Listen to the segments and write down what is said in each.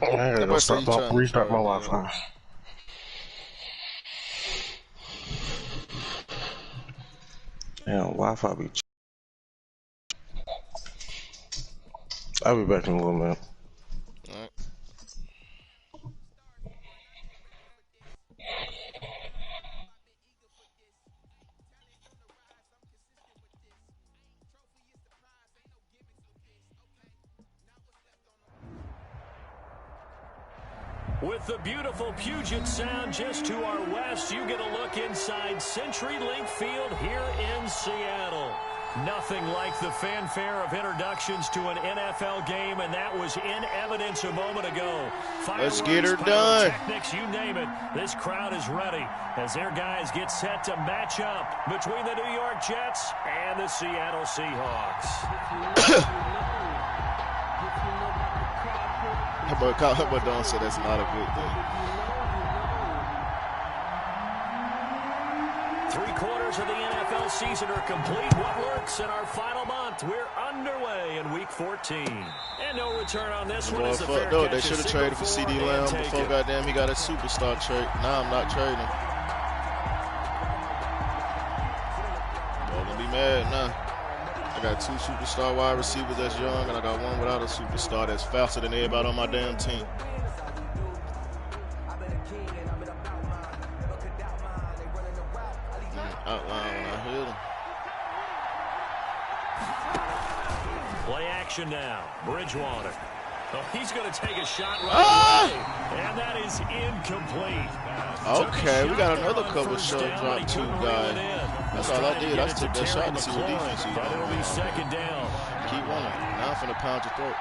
I gotta stop restart my Wi-Fi. Yeah, Wi-Fi be. I'll be back in a little minute. All right. With the beautiful Puget Sound just to our west, you get a look inside CenturyLink Field here in Seattle. Nothing like the fanfare of introductions to an NFL game, and that was in evidence a moment ago. Let's get her done. Pyrotechnics, you name it. This crowd is ready as their guys get set to match up between the New York Jets and the Seattle Seahawks. How about Don said that's not a good thing. 3/4 of the NFL season are complete. What works in our final month? We're underway in Week 14. And no return on this one. Is a fair no, catch. they should have traded for CD Lamb before goddamn he got a superstar trade. Now I'm not trading him. Y'all gonna be mad now. I got 2 superstar wide receivers that's young, and I got 1 without a superstar that's faster than everybody on my damn team. Outline when I hit him. Play action now. Bridgewater. Oh, he's going to take a shot right away. And that is incomplete. Okay, we got another cover short drop 2 guy. That's all I did. I just took that shot to see what defense he's doing. It'll be second down. Keep running. Now I'm finna pound your throat.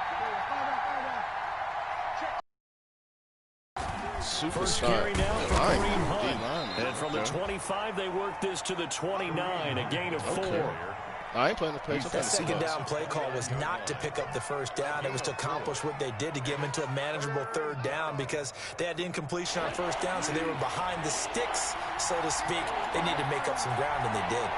First carry now for Kareem Hunt. And from the 25, they worked this to the 29, a gain of 4. I ain't playing the pace. That second down play call was not to pick up the first down. It was to accomplish what they did to get them into a manageable 3rd down because they had incompletion on first down, so they were behind the sticks, so to speak. They needed to make up some ground, and they did.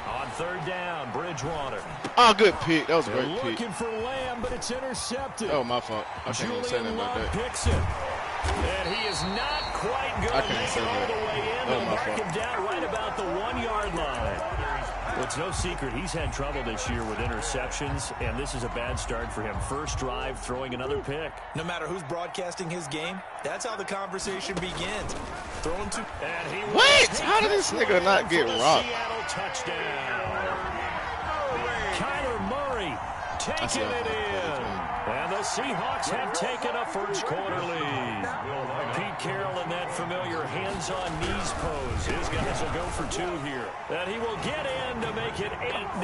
On 3rd down, Bridgewater. Oh, good pick. That was a great pick. Looking for Lamb, but it's intercepted. Oh, my fault. I can't even say nothing about that. Picks it. And he is not quite going to make it all the way in. They'll mark him down right about the 1-yard line. Well, it's no secret he's had trouble this year with interceptions, and this is a bad start for him. First drive, throwing another pick. No matter who's broadcasting his game, that's how the conversation begins. Throwing to... And he what? How did this nigga not get rocked? Seattle touchdown. Kyler Murray taking it in. And the Seahawks have taken a first-quarter lead. Pete Carroll in that familiar hands-on-knees pose. His guys will go for 2 here. And he will get in to make it 8-0.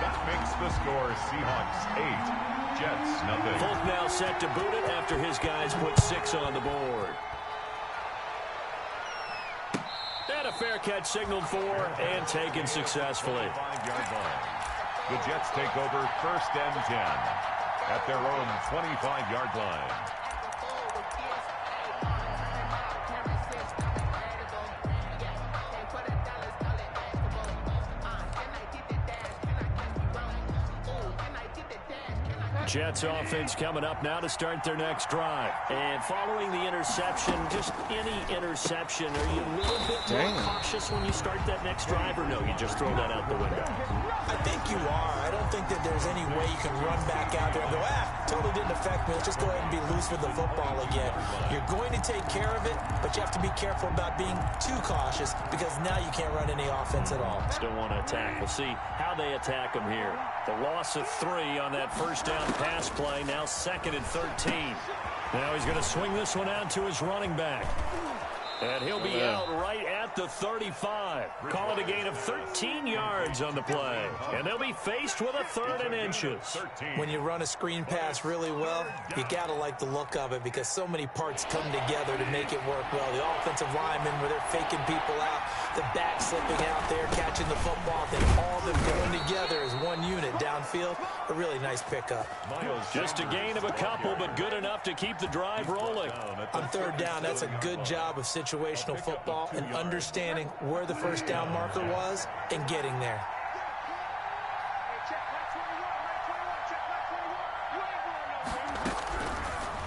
That makes the score Seahawks 8, Jets 0. Folk now set to boot it after his guys put 6 on the board. And a fair catch signaled for and taken successfully. 5-yard line. The Jets take over 1st and 10 at their own 25-yard line. Jets offense coming up now to start their next drive. And following the interception, just any interception, are you a little bit more cautious when you start that next drive, or no, you just throw that out the window? I think you are. I don't think that there's any way you can run back out there and go, totally didn't affect me. Let's just go ahead and be loose with the football again. You're going to take care of it, but you have to be careful about being too cautious because now you can't run any offense at all. Still want to attack. We'll see how they attack them here. The loss of 3 on that first down pass play, now 2nd and 13. Now he's going to swing this one out to his running back. And he'll be out right at the 35. Call it a gain of 13 yards on the play. And they'll be faced with a 3rd and inches. When you run a screen pass really well, you got to like the look of it because so many parts come together to make it work well. The offensive linemen where they're faking people out, the back slipping out there, catching the football, then all of them going together as one unit downfield. A really nice pickup. Just a gain of a couple, but good enough to keep the drive rolling. On 3rd down, that's a good job of situational football and understanding where the first down marker was and getting there.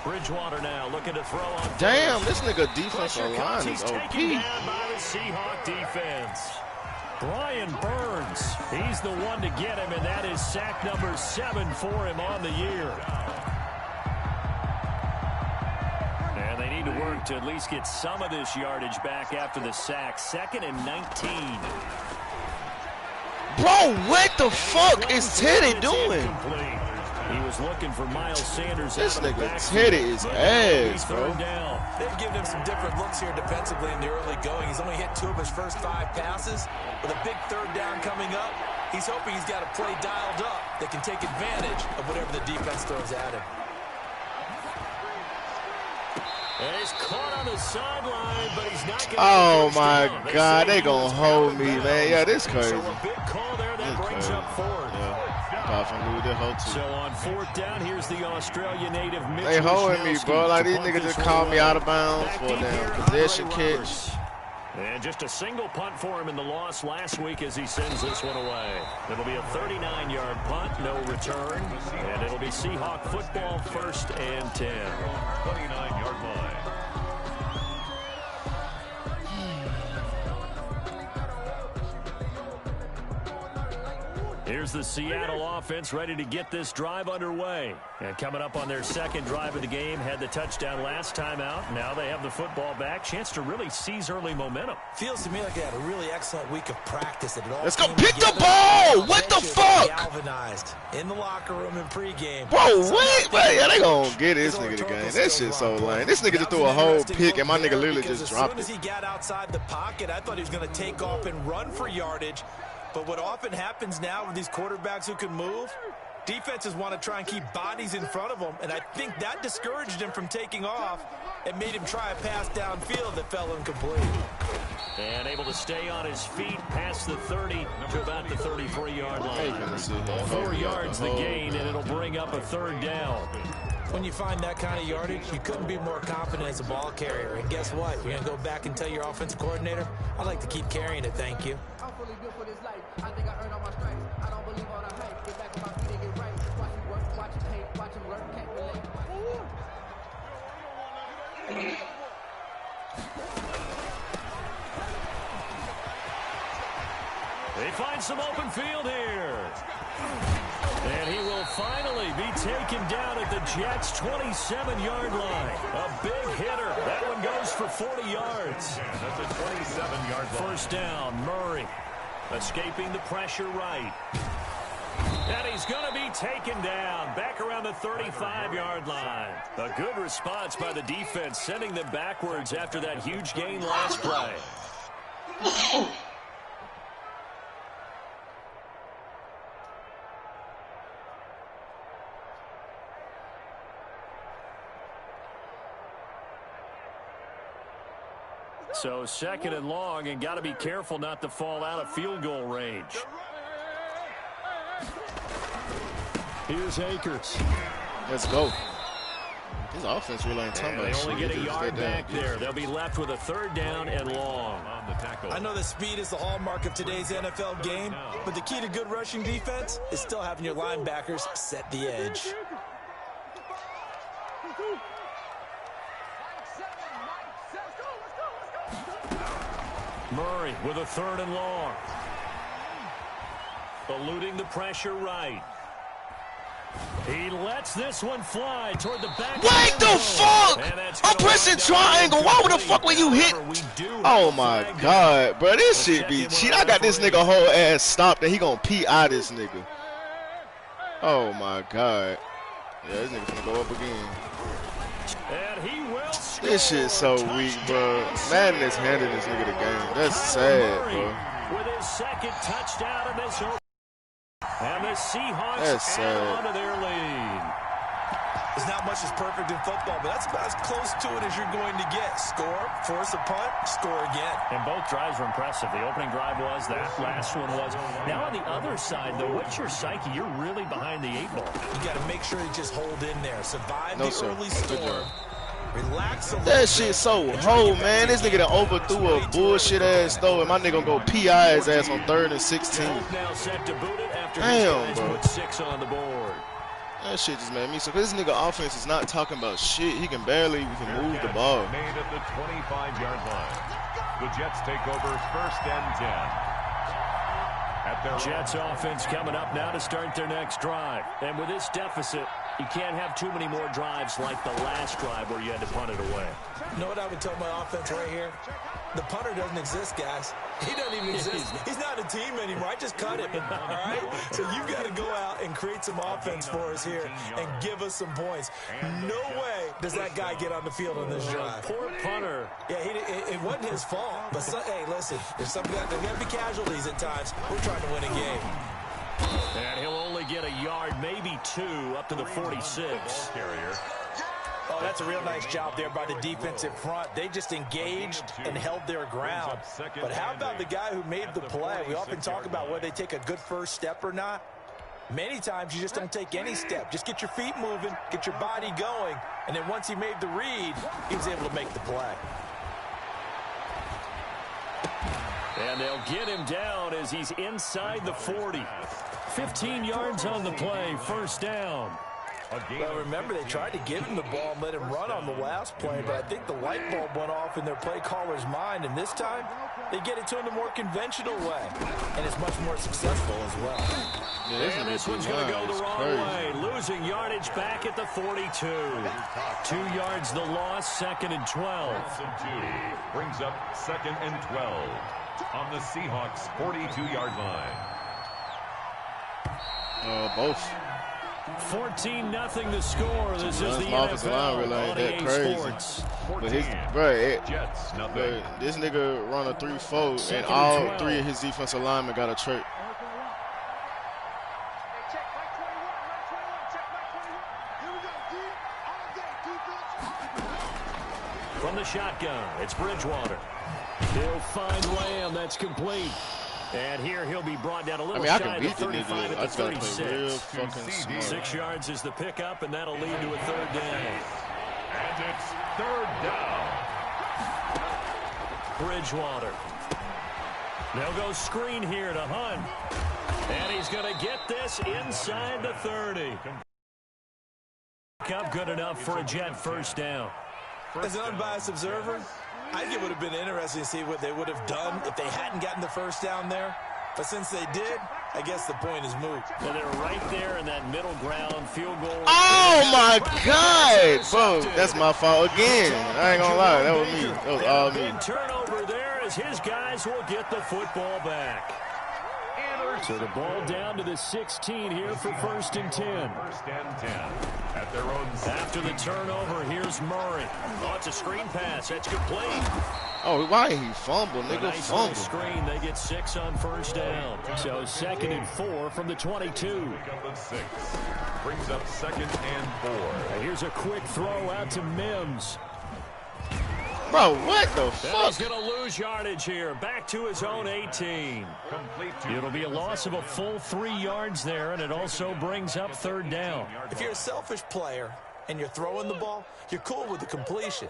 Bridgewater now looking to throw on. Damn, this nigga defensive line is OP. Taken down by the Seahawk defense. Brian Burns, he's the one to get him, and that is sack number 7 for him on the year. And they need to work to at least get some of this yardage back after the sack. 2nd and 19. Bro, what the fuck is Teddy doing? He was looking for Miles Sanders. This nigga Teddy is ass, bro. They've given him some different looks here defensively in the early going. He's only hit 2 of his first 5 passes. With a big 3rd down coming up, he's hoping he's got a play dialed up that can take advantage of whatever the defense throws at him. And he's caught on the sideline, but he's not going to. Oh my God, they gonna hold me, man. Yeah, this crazy. So a big call there that brings up 4th. So on 4th down, here's the Australia native Mitch. They holding me, bro. Like these niggas just called me out of bounds for a damn possession catch. And just a single punt for him in the loss last week as he sends this one away. It'll be a 39-yard punt, no return. And it'll be Seahawk football, 1st and 10. 29-yard line. Here's the Seattle offense ready to get this drive underway. And coming up on their 2nd drive of the game, had the touchdown last time out. Now they have the football back. Chance to really seize early momentum. Feels to me like they had a really excellent week of practice. Let's go pick the ball! What the fuck? Galvanized in the locker room in pregame. Bro, wait, yeah, they gonna get this nigga the game. That shit's so lame. This nigga just threw a whole pick and my nigga literally just dropped it. As soon as he got outside the pocket, I thought he was gonna take off and run for yardage. But what often happens now with these quarterbacks who can move, defenses want to try and keep bodies in front of them, and I think that discouraged him from taking off and made him try a pass downfield that fell incomplete. And able to stay on his feet past the 30 to about the 33-yard line. 4 yards the gain, and it'll bring up a 3rd down. When you find that kind of yardage, you couldn't be more confident as a ball carrier. And guess what? You're going to go back and tell your offensive coordinator, I'd like to keep carrying it, thank you. I think I earned all my stripes. I don't believe all the hype. Get back on my feet and get right. Watch him work, watch him hate, watch him work, can't relate. They find some open field here. And he will finally be taken down at the Jets' 27-yard line. A big hitter. That one goes for 40 yards. That's a 27-yard line. 1st down, Murray. Escaping the pressure right. And he's going to be taken down back around the 35-yard line. A good response by the defense, sending them backwards after that huge gain last play. So 2nd and long, and got to be careful not to fall out of field goal range. Here's Akers. Let's go. His offense really ain't talking about shit. They only get a yard back there. They'll be left with a 3rd down and long. On the tackle. I know that speed is the hallmark of today's NFL game, but the key to good rushing defense is still having your linebackers set the edge. Murray with a 3rd and long. Eluding the pressure right. He lets this one fly toward the back. What the fuck? I'm pressing triangle. Why the fuck when you hit? Oh my God, bro. This shit be cheat. I got this nigga whole ass stopped and he gonna PI this nigga. Oh my God. Yeah, this nigga finna go up again. And he will score. This shit's so weak, bro. Madden is handing this nigga the game. That's sad, bro. With his 2nd touchdown in this one. And the Seahawks add on to their lead. There's not much that's perfect in football, but that's about as close to it as you're going to get. Score, force a punt, score again. And both drives were impressive. The opening drive was, that last one was. Now on the other side, though, what's your psyche? You're really behind the 8 ball. You got to make sure you just hold in there. Survive the early storm. Relax a little. That shit so hoe, man. This nigga done overthrew a bullshit ass throw, and my nigga gonna go PI his ass on 3rd and 16. Now set to boot it after damn, bro. Put 6 on the board. That shit just made me so. This nigga offense is not talking about shit. He can barely move the ball. Made at the 25-yard line. The Jets take over 1st and 10. At their Jets offense coming up now to start their next drive. And with this deficit, you can't have too many more drives like the last drive where you had to punt it away. You know what I would tell my offense right here? The punter doesn't exist, guys. He doesn't even exist. He's not a team anymore. I just cut him, all right? So you've got to go out and create some offense for us here and give us some points. No way does that guy get on the field on this drive. Poor punter. Yeah, it wasn't his fault. But, hey, listen, there's got to be casualties at times. We're trying to win a game. And he'll only get a yard, maybe 2, up to the 46. Oh, that's a real nice job there by the defensive front. They just engaged and held their ground. But how about the guy who made the play? We often talk about whether they take a good first step or not. Many times you just don't take any step. Just get your feet moving, get your body going, and then once he made the read, he was able to make the play. And they'll get him down as he's inside the 40. 15 yards on the play, 1st down. Well, remember, they tried to give him the ball and let him run on the last play, but I think the light bulb went off in their play caller's mind, and this time they get it to him the more conventional way, and it's much more successful as well. Yeah, and this one's going to go the wrong way. Losing yardage back at the 42. 2 yards the loss, 2nd and 12. Brings up 2nd and 12 on the Seahawks 42-yard line. Both. 14-0 the score. This is the NFL on EA Sports. But this nigga run a 3-4, and all 3 of his defensive linemen got a trick. From the shotgun, it's Bridgewater. He'll find Lamb. That's complete. And here he'll be brought down a little shy of the 35 at the 36. 6 yards is the pickup, and that'll lead to a 3rd down. And it's 3rd down. Bridgewater. They'll go screen here to Hunt. And he's going to get this inside the 30. Up good enough for a Jet 1st down. As an unbiased observer, I think it would have been interesting to see what they would have done if they hadn't gotten the 1st down there. But since they did, I guess the point is moot. And they're right there in that middle ground field goal. Oh, my God. Bro, that's my fault again. I ain't going to lie. That was me. That was all me. Big turnover there as his guys will get the football back. So the ball down to the 16 here for 1st and 10. 1st and 10 at their own. After the turnover, here's Murray. Oh, it's a screen pass. That's complete. Oh, why he fumbled, nigga? Nice fumble. Screen. They get 6 on 1st down. So 2nd and 4 from the 22. Brings up 2nd and 4. Now here's a quick throw out to Mims. Bro, what the fuck? He's going to lose yardage here. Back to his own 18. It'll be a loss of a full 3 yards there, and it also brings up 3rd down. If you're a selfish player and you're throwing the ball, you're cool with the completion.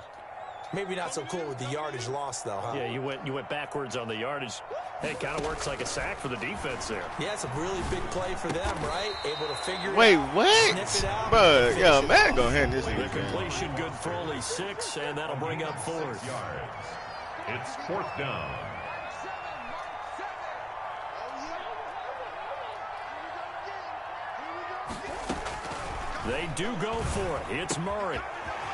Maybe not so cool with the yardage loss, though, huh? Yeah, you went backwards on the yardage. Hey, it kind of works like a sack for the defense there. Yeah, it's a really big play for them, right? Able to figure it out. Wait, what? Sniff it out. Bro, yeah, man, go ahead. This The nigga. completion good for only 6, and that'll bring up 4th. It's 4th down. They do go for it. It's Murray.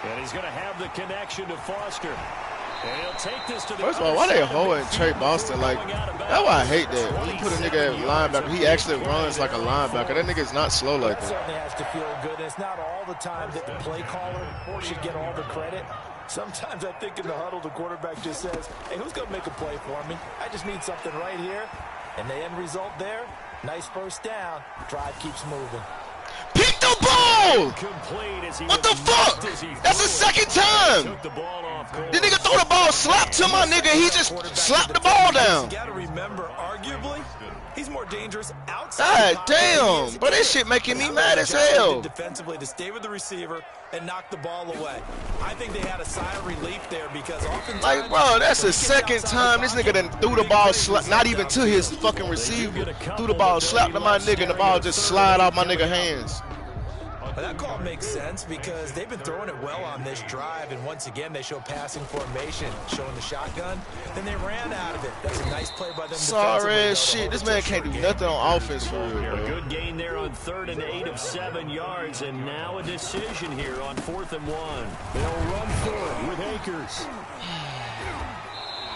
And he's going to have the connection to Foster. And he'll take this to the First of all, why they holding Trey Boston? Like, that's why I hate that. When you put a nigga at linebacker, he actually runs like a linebacker. That nigga is not slow like That that. certainly has to feel good. And it's not all the time that the play caller should get all the credit. Sometimes I think in the huddle, the quarterback just says, hey, who's going to make a play for me? I just need something right here. And the end result there, nice 1st down. Drive keeps moving. Pick the ball! Complete as he What the fuck? That's the 2nd time. Took the ball off course. The nigga throw the ball, slap to my nigga. He just slapped the ball down. You got to remember, arguably, he's more dangerous outside. God damn. But this shit making me mad as hell. Defensively to stay with the receiver and knock the ball away. I think they had a sigh of relief there because oftentimes, Like, bro, that's the 2nd time this nigga done threw the ball, not even to his fucking receiver. Threw the ball, slapped to my nigga, and the ball just slide off my nigga hands. Well, that call makes sense because they've been throwing it well on this drive, and once again they show passing formation, showing the shotgun. Then they ran out of it. That's a nice play by them. Sorry as shit. This man can't do nothing on offense for real, bro. Good gain there on 3rd and 8 of 7 yards, and now a decision here on 4th and 1. They'll run for it with Akers.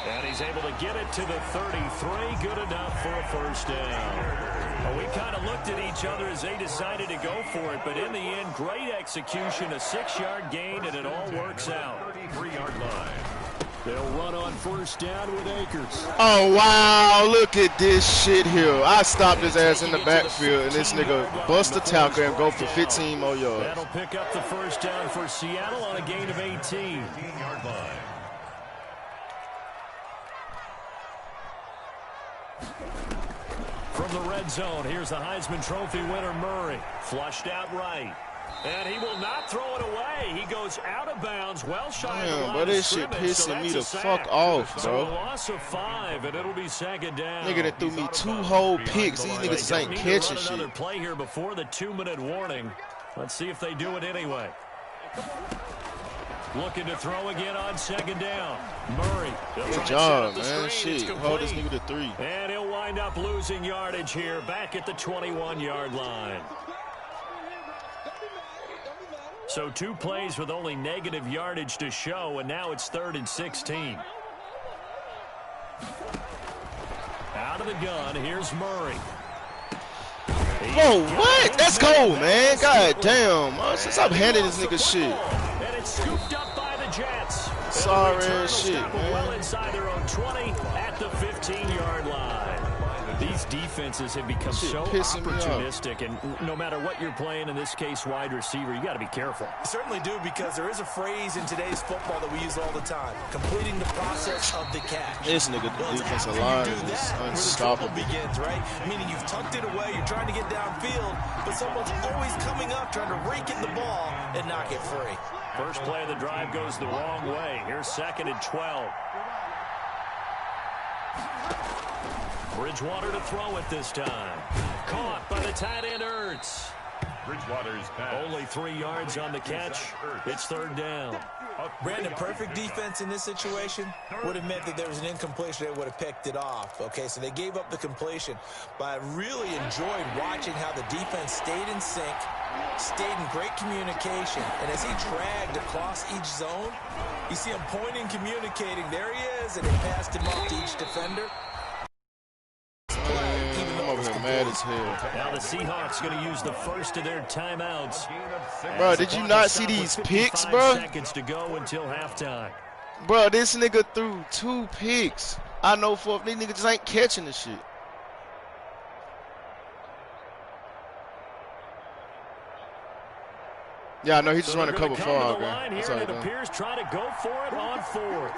And he's able to get it to the 33. Good enough for a first down. Well, we kind of looked at each other as they decided to go for it, but in the end, great execution, a 6-yard gain, and it all works out. 33-yard line. They'll run on first down with Akers. Oh, wow. Look at this shit here. I stopped his ass in the backfield, and this nigga bust the tackle and go for 15 more yards. That'll pick up the first down for Seattle on a gain of 18. 18-yard line. From the red zone, here's the Heisman Trophy winner, Murray. Flushed out right. And he will not throw it away. He goes out of bounds, well shy of the line. But this shit pissing me the fuck off, bro. So a loss of 5, and it'll be 2nd down. Nigga that threw me 2 whole picks. These niggas ain't catching shit. Another play here before the 2-minute warning. Let's see if they do it anyway. Looking to throw again on 2nd down. Murray. Good job, man. Shit. Hold this nigga to 3. And he'll wind up losing yardage here back at the 21-yard line. So 2 plays with only negative yardage to show, and now it's 3rd and 16. Out of the gun, here's Murray. Whoa, what? Let's go, man. God damn. Stop handing this nigga shit. And it's scooped up by the Jets. Sorry as shit, man. Well inside their own 20 at the 15-yard line. These defenses have become so opportunistic, and no matter what you're playing, in this case wide receiver, you got to be careful. You certainly do, because there is a phrase in today's football that we use all the time: completing the process of the catch. This nigga, the defensive line is unstoppable. Begins, right? Meaning you've tucked it away, you're trying to get downfield, but someone's always coming up trying to rake in the ball and knock it free. First play of the drive goes the wrong way. Here's 2nd and 12. Bridgewater to throw it this time. Caught by the tight end, Ertz. Bridgewater's pass. Only 3 yards on the catch. It's 3rd down. Brandon, perfect defense in this situation would have meant that there was an incompletion. They would have picked it off. Okay, so they gave up the completion. But I really enjoyed watching how the defense stayed in sync, stayed in great communication. And as he dragged across each zone, you see him pointing, communicating. There he is, and he passed him off to each defender. Mad as hell. Now the Seahawks going to use the first of their timeouts. Bro, did you not see these picks, bro? Seconds to go until halftime. Bro, this nigga threw 2 picks. I know for these niggas just ain't catching the shit. Yeah, I know he just run a couple far, man. It appears trying to go for it on 4th.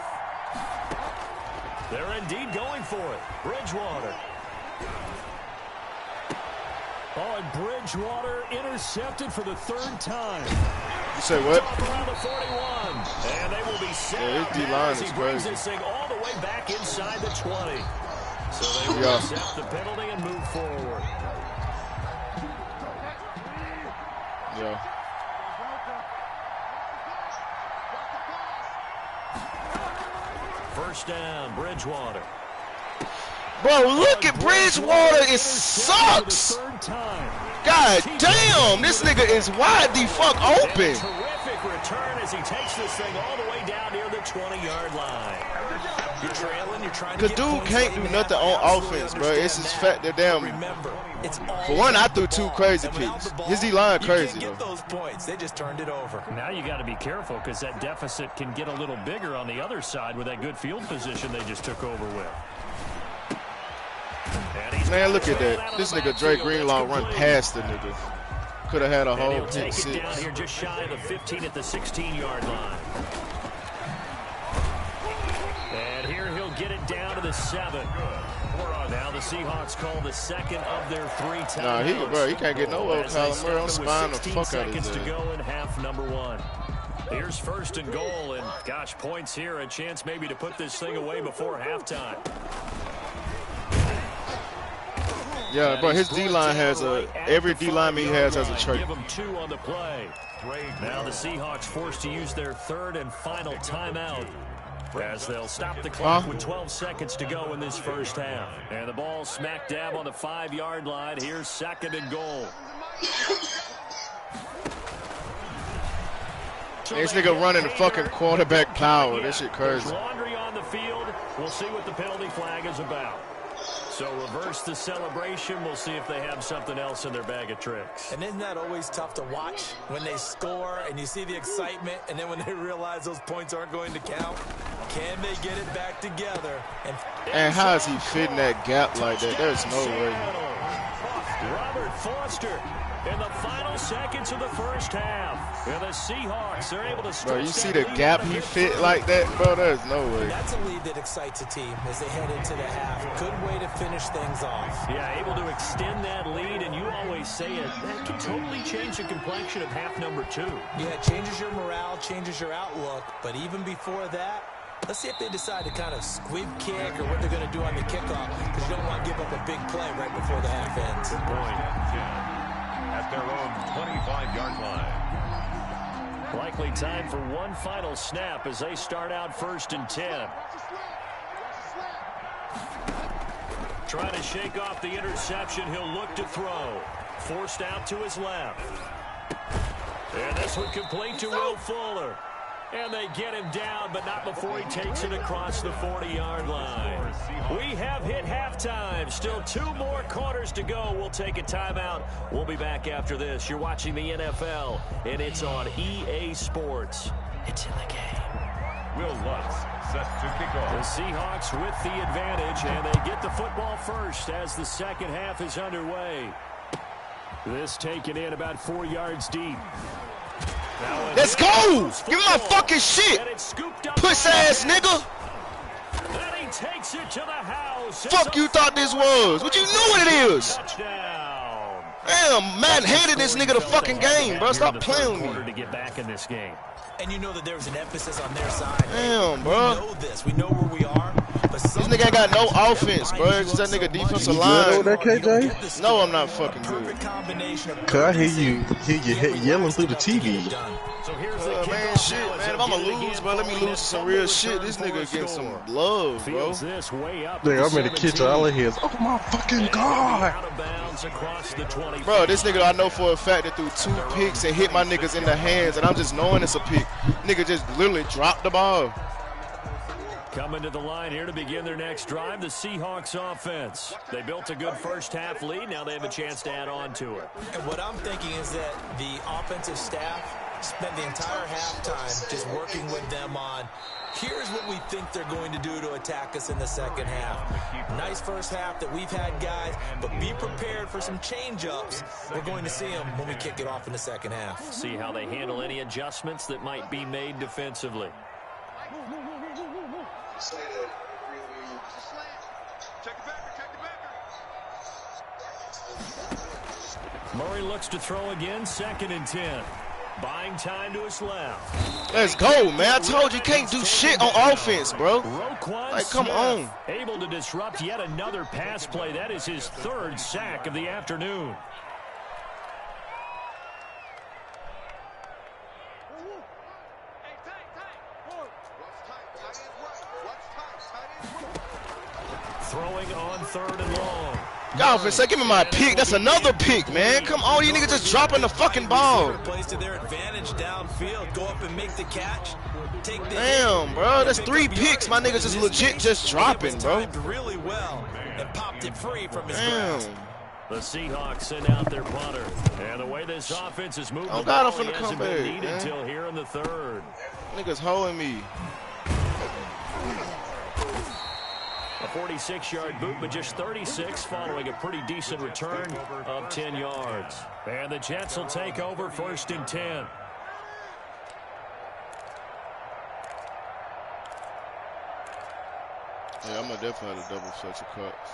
They're indeed going for it. Bridgewater. Oh, and Bridgewater intercepted for the 3rd time. You say what? Around the 41. And they will be set his D-line is crazy. Brings this thing all the way back inside the 20. So they will accept the penalty and move forward. Yeah. First down, Bridgewater. Bro, look at Bridgewater. It sucks. God damn, this nigga is wide the fuck open. Terrific return as he takes this thing all the way down near the 20-yard line. You're trailing, you're trying to Cause dude can't do nothing on offense, bro. It's just fact that damn. Remember, it's all for one, I threw 2 crazy picks. His D-line crazy, though. You can't get those points. They just turned it over. Now you got to be careful because that deficit can get a little bigger on the other side with that good field position they just took over with. Man, look at that. This nigga Drake Greenlaw run past the nigga. Could have had a whole pick 6. Down here just shy of the 15 at the 16-yard line. And here he'll get it down to the 7. Now the Seahawks call the 2nd of their 3 timeouts. Nah, he can't get no old Kyler Murray. I'm spying the fuck out of his seconds to go in half number 1. Here's 1st and goal, and gosh, points here, a chance maybe to put this thing away before halftime. Yeah, but his D-line has every D-lineman he has a trait. Give him 2 on the play. Now the Seahawks forced to use their 3rd and final timeout as they'll stop the clock with 12 seconds to go in this first half. And the ball smack dab on the 5-yard line. Here's 2nd and goal. This nigga running the fucking quarterback power. This shit crazy. Laundry on the field. We'll see what the penalty flag is about. So reverse the celebration. We'll see if they have something else in their bag of tricks. And isn't that always tough to watch when they score and you see the excitement, and then when they realize those points aren't going to count? Can they get it back together? And how is he fitting that gap like that? There's no way. Robert Foster in the final seconds of the first half. And the Seahawks are able to stretch. Bro, you see the gap he fit like that, bro? There's no way. That's a lead that excites a team as they head into the half. Good way to finish things off. Yeah, able to extend that lead, and you always say it. That can totally change the complexion of half number 2. Yeah, it changes your morale, changes your outlook. But even before that, let's see if they decide to kind of squib kick or what they're going to do on the kickoff, because you don't want to give up a big play right before the half ends. Good point. At their own 25-yard line. Likely time for one final snap as they start out 1st and 10. Trying to shake off the interception. He'll look to throw. Forced out to his left. And this one complete to Will Fuller. And they get him down, but not before he takes it across the 40-yard line. We have hit halftime. Still 2 more quarters to go. We'll take a timeout. We'll be back after this. You're watching the NFL, and it's on EA Sports. It's in the game. Will Lutz set to kick off. The Seahawks with the advantage, and they get the football first as the second half is underway. This taken in about 4 yards deep. Let's go! Give me my fucking shit! Puss ass nigga! And he takes it to the house. Fuck you thought this was? What you know what it is? Touchdown. Damn, Madden handed this nigga the fucking game, bro. Stop playing with me. To get back in this game. And you know that there was an emphasis on their side. Damn, bro. We know this. We know where we are. But this nigga ain't got no offense, bro. It's just that nigga defensive line. You good over there, KJ? No, I'm not fucking good. Cause I hear you yelling through the TV. So here's the man, shit, man. If I'ma lose, bro, let me lose to some real shit. This nigga getting some love, bro. Nigga, I'm in the kitchen. All I hear is, oh my fucking god. Bro, this nigga I know for a fact that threw 2 picks and hit my niggas in the hands, and I'm just knowing it's a pick. Nigga just literally dropped the ball. Coming to the line here to begin their next drive, the Seahawks offense. They built a good first half lead. Now they have a chance to add on to it. And what I'm thinking is that the offensive staff spent the entire halftime just working with them on, here's what we think they're going to do to attack us in the second half. Nice first half that we've had, guys, but be prepared for some change-ups. We're going to see them when we kick it off in the second half. See how they handle any adjustments that might be made defensively. Murray looks to throw again, 2nd and 10. Buying time to his left. Let's go, man. I told you can't do shit on offense, bro. Like, come on. Able to disrupt yet another pass play. That is his 3rd sack of the afternoon. Throwing on 3rd and long. Y'all for a second, give me my pick. That's another pick, man. Come on, you niggas just dropping the fucking ball. Plays to their advantage downfield. Go up and make the catch. Take the damn, bro. That's 3 picks. My niggas just legit just dropping, bro. Really well and popped it free from his grasp. The Seahawks send out their punter. And the way this offense is moving, got him from the comeback until here in the 3rd. Niggas holding me. A 46-yard boot, but just 36 following a pretty decent return of 10 yards. And the Jets will take over 1st and 10. Yeah, I'm gonna definitely have a double stretch of cuts.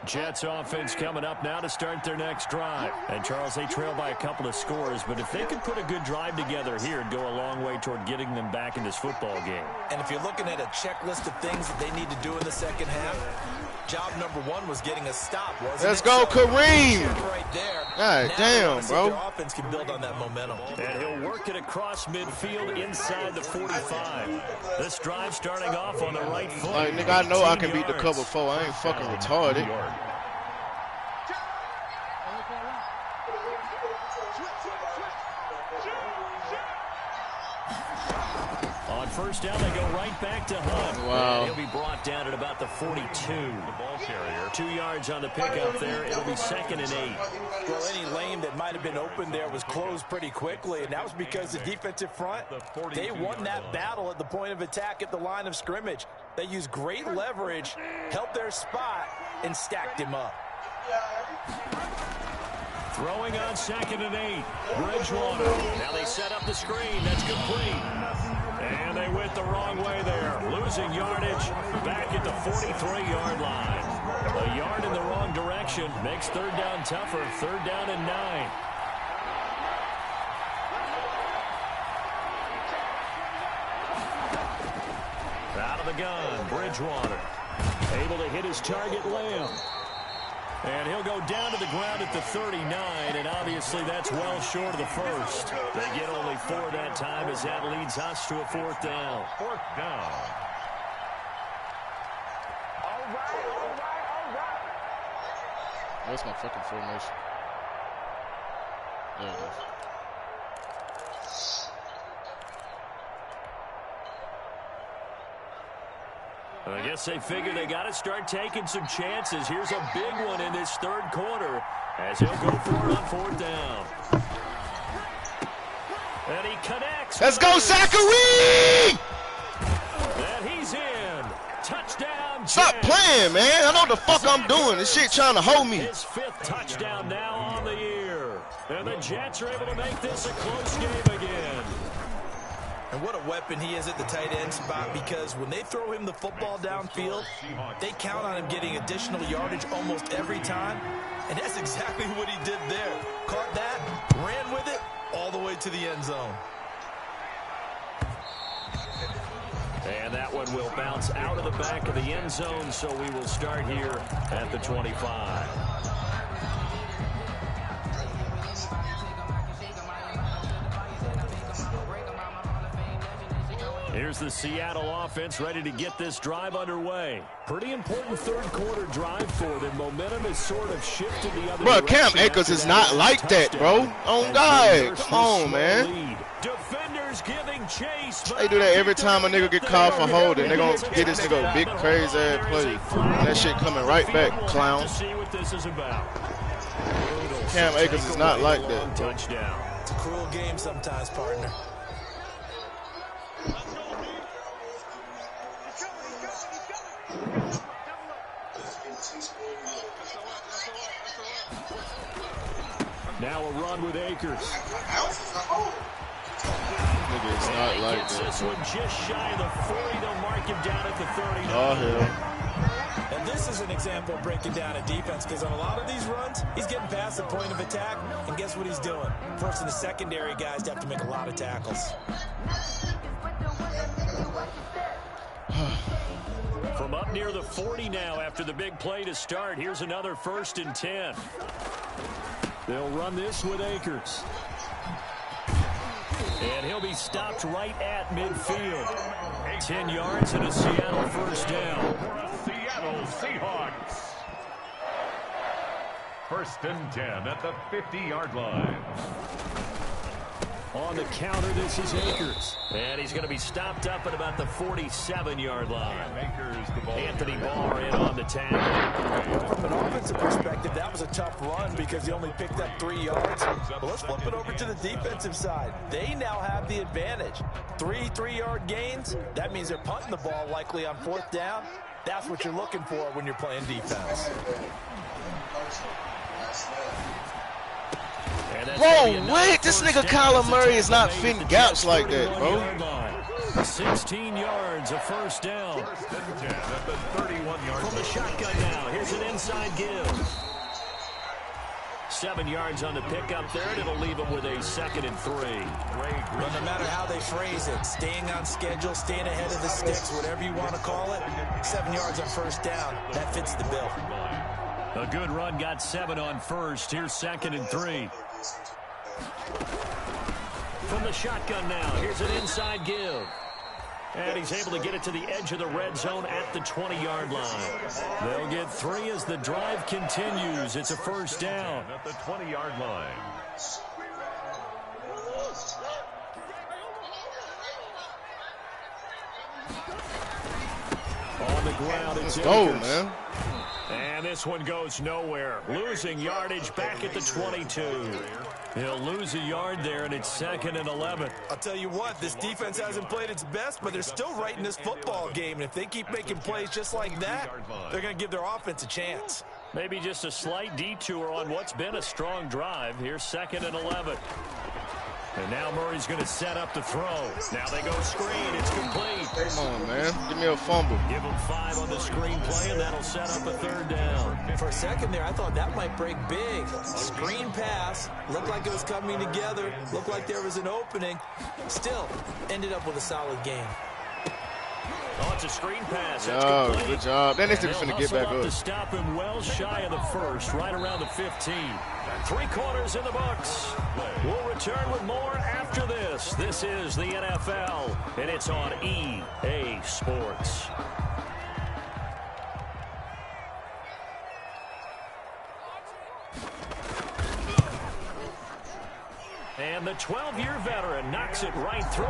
Jets offense coming up now to start their next drive. And, Charles, they trail by a couple of scores, but if they could put a good drive together here, it'd go a long way toward getting them back in this football game. And if you're looking at a checklist of things that they need to do in the second half, job number one was getting a stop, wasn't it? Let's go, Kareem. Right there. God damn, bro. Their offense can build on that momentum. And he'll work it across midfield inside the 45. This drive starting off on the right foot. Like, nigga, I know I can beat the cover 4. I ain't fucking retarded. On first down, they go right back to Hunt. Wow. And he'll be brought down at about the 42. The ball carrier. 2 yards on the pickup there. It'll be 2nd and 8. Well, any lane that might have been open there was closed pretty quickly, and that was because the defensive front, they won that battle at the point of attack at the line of scrimmage. They used great leverage, held their spot, and stacked him up. Throwing on 2nd and 8. Bridgewater. Now they set up the screen. That's complete. And they went the wrong way there. Losing yardage back at the 43-yard line. A yard in the wrong direction makes 3rd down tougher. 3rd down and 9. Out of the gun, Bridgewater. Able to hit his target, Lamb. And he'll go down to the ground at the 39, and obviously that's well short of the first. They get only 4 that time as that leads us to a 4th down. 4th down. Where's my fucking formation? There it is. I guess they figure they got to start taking some chances. Here's a big one in this 3rd quarter as he'll go for it on 4th down. And he connects. Let's go, Zachary! And he's in. Touchdown. Stop playing, man. I know what the fuck I'm doing. This shit trying to hold me. His 5th touchdown now on the year. And the Jets are able to make this a close game again. And what a weapon he is at the tight end spot, because when they throw him the football downfield, they count on him getting additional yardage almost every time. And that's exactly what he did there. Caught that, ran with it, all the way to the end zone. And that one will bounce out of the back of the end zone, so we will start here at the 25. Here's the Seattle offense ready to get this drive underway. Pretty important 3rd quarter drive for them. Momentum is sort of shifted the other direction. Bro, Cam Akers is not like that, bro. On God. Come on, man. Defenders giving chase. They do that every time a nigga get called for holding. They gonna get this nigga a big crazy ass play. And that shit coming right back, clown. Cam Akers is not like that, bro. Touchdown. It's a cruel game sometimes, partner. Now a run with Akers. Nigga is not like that. This one just shy of the 40. They'll mark him down at the 39. Oh, hell. And this is an example of breaking down a defense, because on a lot of these runs, he's getting past the point of attack, and guess what he's doing? First and the secondary guys have to make a lot of tackles. From up near the 40 now after the big play to start. Here's another 1st and 10. They'll run this with Akers. And he'll be stopped right at midfield. 10 yards and a Seattle 1st down. Seattle Seahawks. 1st and 10 at the 50-yard line. On the counter, this is Akers. And he's going to be stopped up at about the 47-yard line. Anthony Barr in on the tackle. From an offensive perspective, that was a tough run because he only picked up 3 yards. But let's flip it over to the defensive side. They now have the advantage. 3 3-yard gains. That means they're punting the ball likely on 4th down. That's what you're looking for when you're playing defense. Bro, what? This nigga Kyler Murray is not fitting gaps like that, bro. 16 yards, a 1st down. 1st and 10 at the 31-yard line. From the shotgun now. Here's Here's an inside give. 7 yards on the pickup there, and it'll leave them with a 2nd and 3. Well, no matter how they phrase it, staying on schedule, staying ahead of the sticks, whatever you want to call it, 7 yards on first down, that fits the bill. A good run got 7 on first. Here's 2nd and 3. From the shotgun now, here's an inside give. And he's able to get it to the edge of the red zone at the 20-yard line. They'll get 3 as the drive continues. It's a first down. At the 20-yard line. On the ground, it's Akers. Man. And this one goes nowhere. Losing yardage back at the 22. He'll lose a yard there, and it's 2nd and 11. I'll tell you what, this defense hasn't played its best, but they're still right in this football game. And if they keep making plays just like that, they're going to give their offense a chance. Maybe just a slight detour on what's been a strong drive. Here's 2nd and 11. And now Murray's going to set up the throw. Now they go screen. It's complete. Come on, man. Give me a fumble. Give him 5 on the screen play, and that'll set up a 3rd down. For a second there, I thought that might break big. Screen pass. Looked like it was coming together. Looked like there was an opening. Still, ended up with a solid game. Oh, it's a screen pass. That's complete. Good job. Then they're finna get back up. To stop him well shy of the 1st, right around the 15. 3 quarters in the books. We'll return with more after this. This is the NFL, and it's on EA Sports. And the 12-year veteran knocks it right through.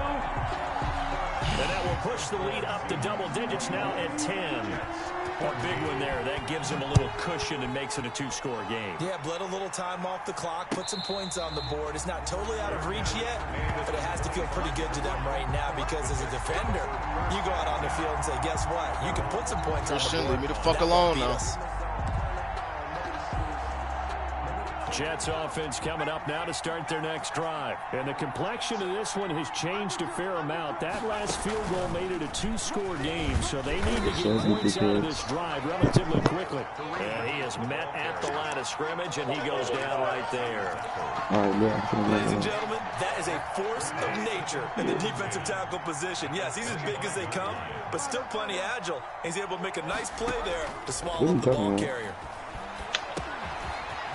And that will push the lead up to double digits now at 10. A big one there. That gives him a little cushion and makes it a 2-score game. Yeah, bled a little time off the clock, put some points on the board. It's not totally out of reach yet, but it has to feel pretty good to them right now because as a defender, you go out on the field and say, guess what? You can put some points on the board. Leave me the fuck alone now. Jets offense coming up now to start their next drive. And the complexion of this one has changed a fair amount. That last field goal made it a 2-score game, so they need to get points out of this drive relatively quickly. And he is met at the line of scrimmage, and he goes down right there. Ladies and gentlemen, that is a force of nature in the defensive tackle position. Yes, he's as big as they come, but still plenty agile. He's able to make a nice play there to swallow up the ball carrier.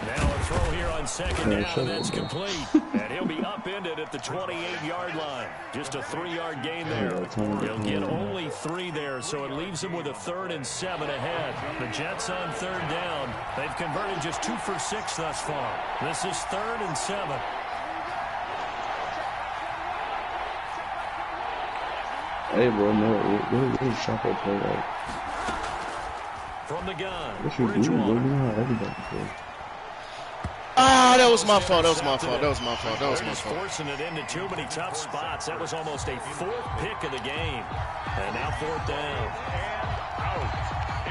Now a throw here on 2nd down, that's complete. And he'll be upended at the 28-yard line. Just a 3-yard gain there. He'll get only 3 there, so it leaves him with a 3rd and 7 ahead. The Jets on 3rd down. They've converted just 2 for 6 thus far. This is 3rd and 7. Hey, bro, no, what is Chapo play like? From the gun, What you do, bro? You know how everybody plays. Ah, that was my fault. That was my fault. That was my fault. That was my fault. Forcing it into too many tough spots. That was almost a 4th pick of the game. And now 4th down.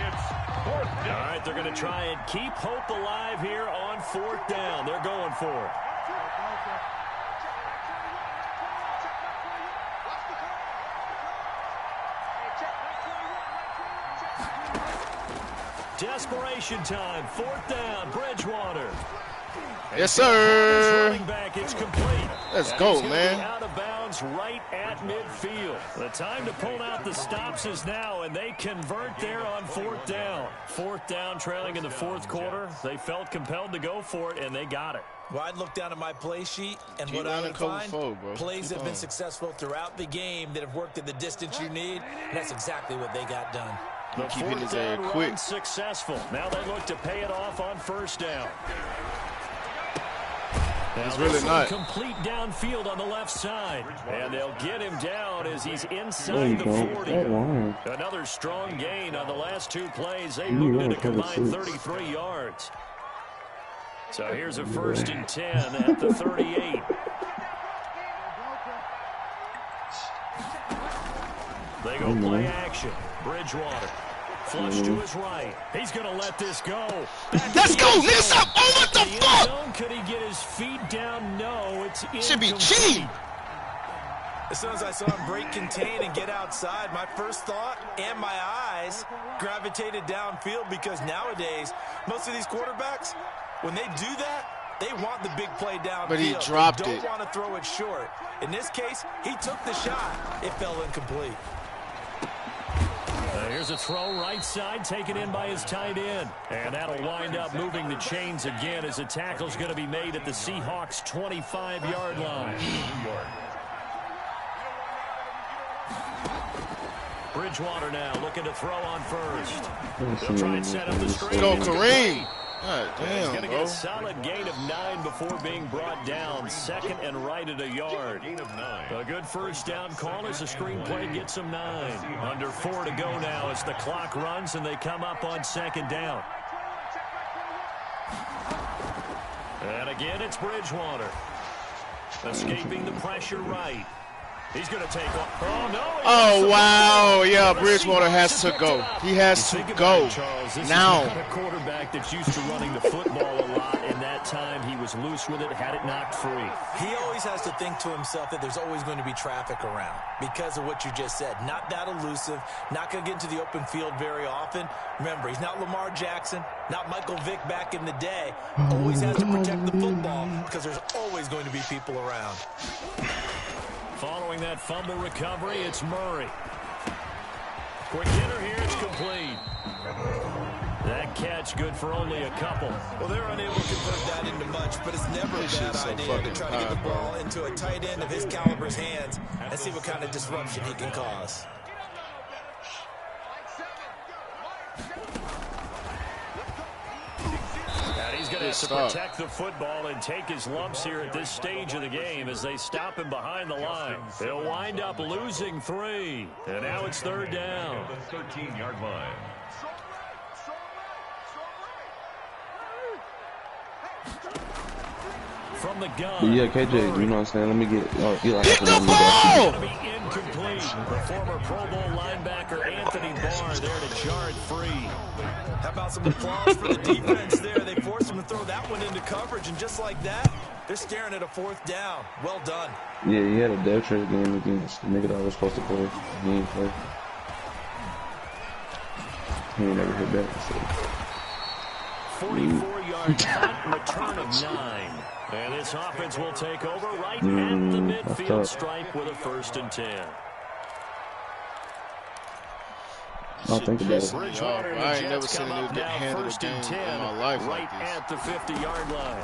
It's 4th down. All right, they're going to try and keep hope alive here on 4th down. They're going for it. Desperation time. 4th down. Bridgewater. Yes, sir. Running back, it's complete. Let's go, man. Out of bounds right at midfield. The time to pull out the stops is now, and they convert there on 4th down. 4th down, trailing in the 4th quarter. They felt compelled to go for it, and they got it. Well, I'd look down at my play sheet, and what I would find, plays that have been successful throughout the game that have worked at the distance you need, and that's exactly what they got done. The 4th down run successful. Now they look to pay it off on 1st down. It's really not. Complete downfield on the left side. And they'll get him down as he's inside the 40. Another strong gain on the last 2 plays. They moved it a combined 33 yards. So here's a 1st and 10 at the 38. They go play action. Bridgewater. Flush to his right. He's going to let this go. Let's go, nigga, stop. Oh, what the fuck? Could he get his feet down? No, it's incomplete. Should be cheap. As soon as I saw him break contain and get outside, my first thought and my eyes gravitated downfield, because nowadays, most of these quarterbacks, when they do that, they want the big play downfield. But he dropped it. They don't want to throw it short. In this case, he took the shot. It fell incomplete. Here's a throw right side, taken in by his tight end. And that'll wind up moving the chains again as a tackle's going to be made at the Seahawks' 25-yard line. Bridgewater now looking to throw on first. They'll try and set up the screen. Go Kareem. God He's damn, going to bro. get a solid gain of 9 before being brought down. Second and right at a yard. A good first down call as the screenplay gets him 9. Under 4 to go now as the clock runs and they come up on second down. And again, it's Bridgewater. Escaping the pressure right. He's going to take off. Oh, no. Oh, wow. Yeah, Bridgewater has to go. He has to go now. This is a quarterback that's used to running the football a lot, and that time he was loose with it, had it knocked free. He always has to think to himself that there's always going to be traffic around because of what you just said. Not that elusive, not going to get into the open field very often. Remember, he's not Lamar Jackson, not Michael Vick back in the day. Always has to protect the football because there's always going to be people around. Following that fumble recovery, it's Murray. Quick hitter here, it's complete. That catch good for only a couple. Well, they're unable to convert that into much, but it's never a bad idea to try to get the ball into a tight end of his caliber's hands and see what kind of disruption he can cause. He's going to have to protect the football and take his lumps here at this stage of the game as they stop him behind the line. They'll wind up losing 3. And now it's third down. The 13-yard line. From the gun. Yeah, KJ, you know what I'm saying? Let me get Pick the ball! Going to be incomplete. The former Pro Bowl linebacker Anthony Barr there to jar it free. How about some applause for the defense there? They forced him to throw that one into coverage, and just like that, they're staring at a fourth down. Well done. Yeah, he had a dev trade game against the nigga that was supposed to play. He ain't play. He ain't never hit back. So. 44-yard punt, return of 9. And this offense will take over right at the midfield stripe with a 1st and 10. I'll think about it. Bridgewater and I the ain't never Jets seen come a up nigga now handle the 1st game and 10 in my life right like this. at the 50-yard line.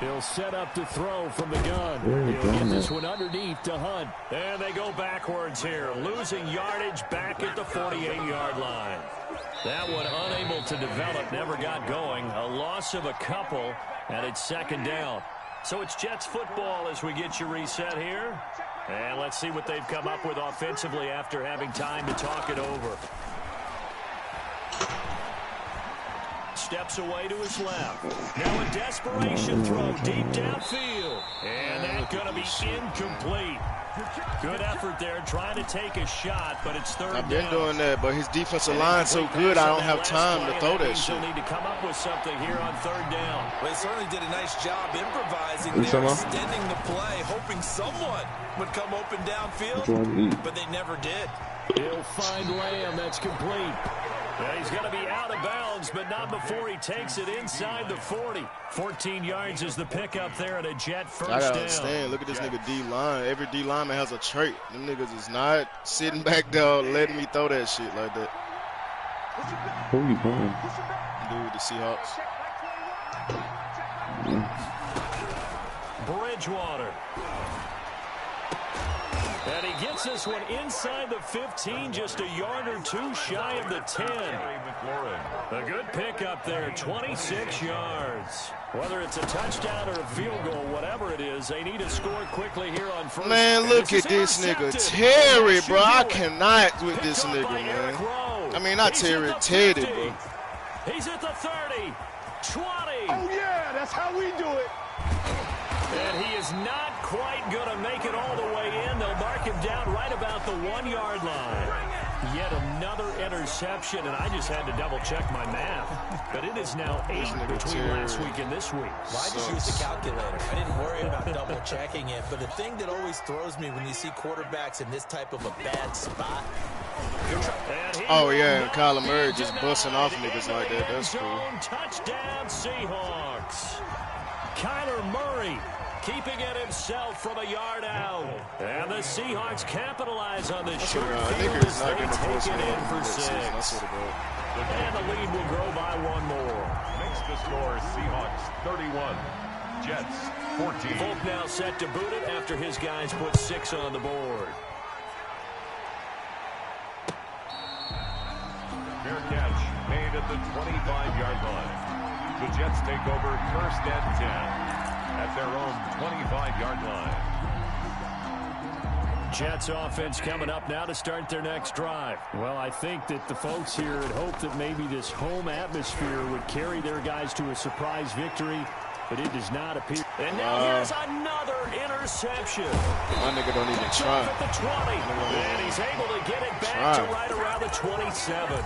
He'll set up to throw from the gun. Very He'll get good. this one underneath to Hunt. And they go backwards here, losing yardage back at the 48-yard line. That one unable to develop, never got going. A loss of a couple, and it's second down. So it's Jets football as we get you reset here. And let's see what they've come up with offensively after having time to talk it over. Steps away to his left. Now a desperation throw deep downfield. And that's going to be incomplete. Good effort there, trying to take a shot, but it's third down. I've been doing that, but his defensive line's so good, I don't have time to throw that shit. He'll need to come up with something here on third down. Well, he certainly did a nice job improvising there, extending the play, hoping someone would come open downfield, but they never did. He'll find Lamb. That's complete. Yeah, he's going to be out of bounds, but not before he takes it inside the 40. 14 yards is the pickup there at a Jet first down. I gotta understand. Look at this nigga D-line. Every D-lineman has a trait. Them niggas is not sitting back down letting me throw that shit like that. Who you playing? Dude, with the Seahawks. Bridgewater. And he gets this one inside the 15, just a yard or two shy of the 10. A good pickup there, 26 yards. Whether it's a touchdown or a field goal, whatever it is, they need to score quickly here on first. Man, look at this nigga. Terry, bro. I cannot with this nigga, man. I mean, not Terry, Teddy, bro. He's at the 30, 20. Oh, yeah, that's how we do it. And he is not quite going to make it all the way in. They'll mark him down right about the 1-yard line. Yet another interception, and I just had to double-check my math. But it is now 8 between last week and this week. Well, I just used the calculator. I didn't worry about double-checking it. But the thing that always throws me when you see quarterbacks in this type of a bad spot. Oh, yeah, and Kyler Murray just busting off niggas like that. That's cool. Touchdown, Seahawks. Kyler Murray keeping it himself from a yard out. And the Seahawks capitalize on this short field as they take it in for 6. And the lead will grow by 1 more. Makes the score Seahawks 31, Jets 14. Volk now set to boot it after his guys put 6 on the board. Fair catch made at the 25-yard line. The Jets take over 1st and 10 at their own 25-yard line. Jets offense coming up now to start their next drive. Well, I think that the folks here had hoped that maybe this home atmosphere would carry their guys to a surprise victory, but it does not appear. And now here's another interception. My nigga don't even try. At the 20, and he's able to get it back to right around the 27.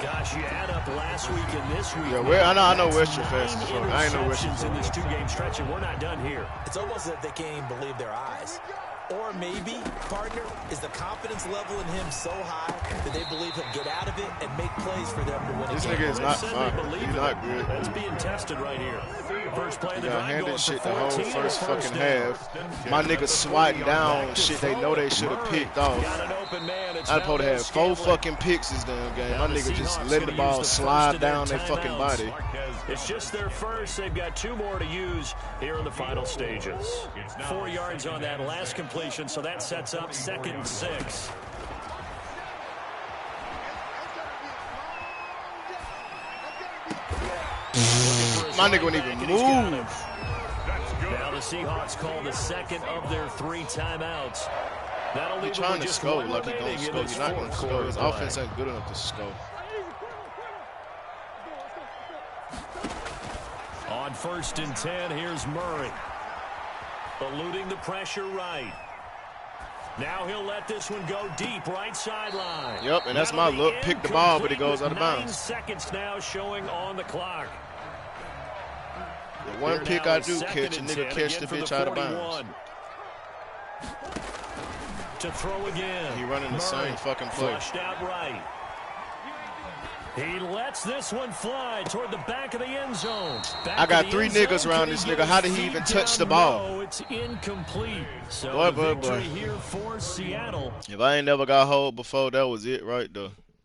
Gosh, you add up last week and this week. Yeah, I know Western fast as fuck. I ain't no Western in this 2-game stretch, and we're not done here. It's almost as if they can't even believe their eyes. Or maybe, partner, is the confidence level in him so high that they believe he'll get out of it and make plays for them to win a game. This nigga is not fine. He's not good. That's being tested right here. First play of the got drive handed going shit for the whole 14 first fucking down. half. My niggas swatting down shit they know they should have picked off. Got an open man. It's I'd probably now have 4 fucking picks this damn game. My nigga just letting the ball slide down their fucking body. It's just their first. They've got 2 more to use here in the final stages. 4 yards on that last completion, so that sets up 2nd and 6. My nigga wouldn't even move. Now the Seahawks call the 2nd of their 3 timeouts. That'll He's trying to score like he don't score. He's not going to score. His offense ain't good enough to score. On 1st and 10, here's Murray. Eluding the pressure right. Now he'll let this one go deep right sideline. Yep, and that's my look. Pick the ball, but it goes out of 9 bounds. seconds now showing on the clock. The one pick I do catch, a nigga catch the bitch out of bounds. To throw again. He running the same fucking play. Flushed out right. He lets this one fly toward the back of the end zone. I got 3 niggas around this nigga. How did he even touch the ball? No, it's incomplete. So boy. here for Seattle. If I ain't never got hold before, that was it right there.